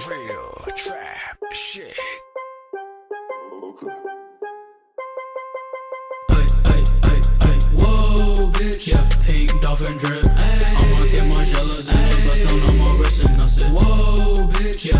Real trap shit. Whoa, bitch. Yeah, pink Dolphin drip. I'ma get my jealous in the bus on my wrist and I said, whoa, bitch. Yeah,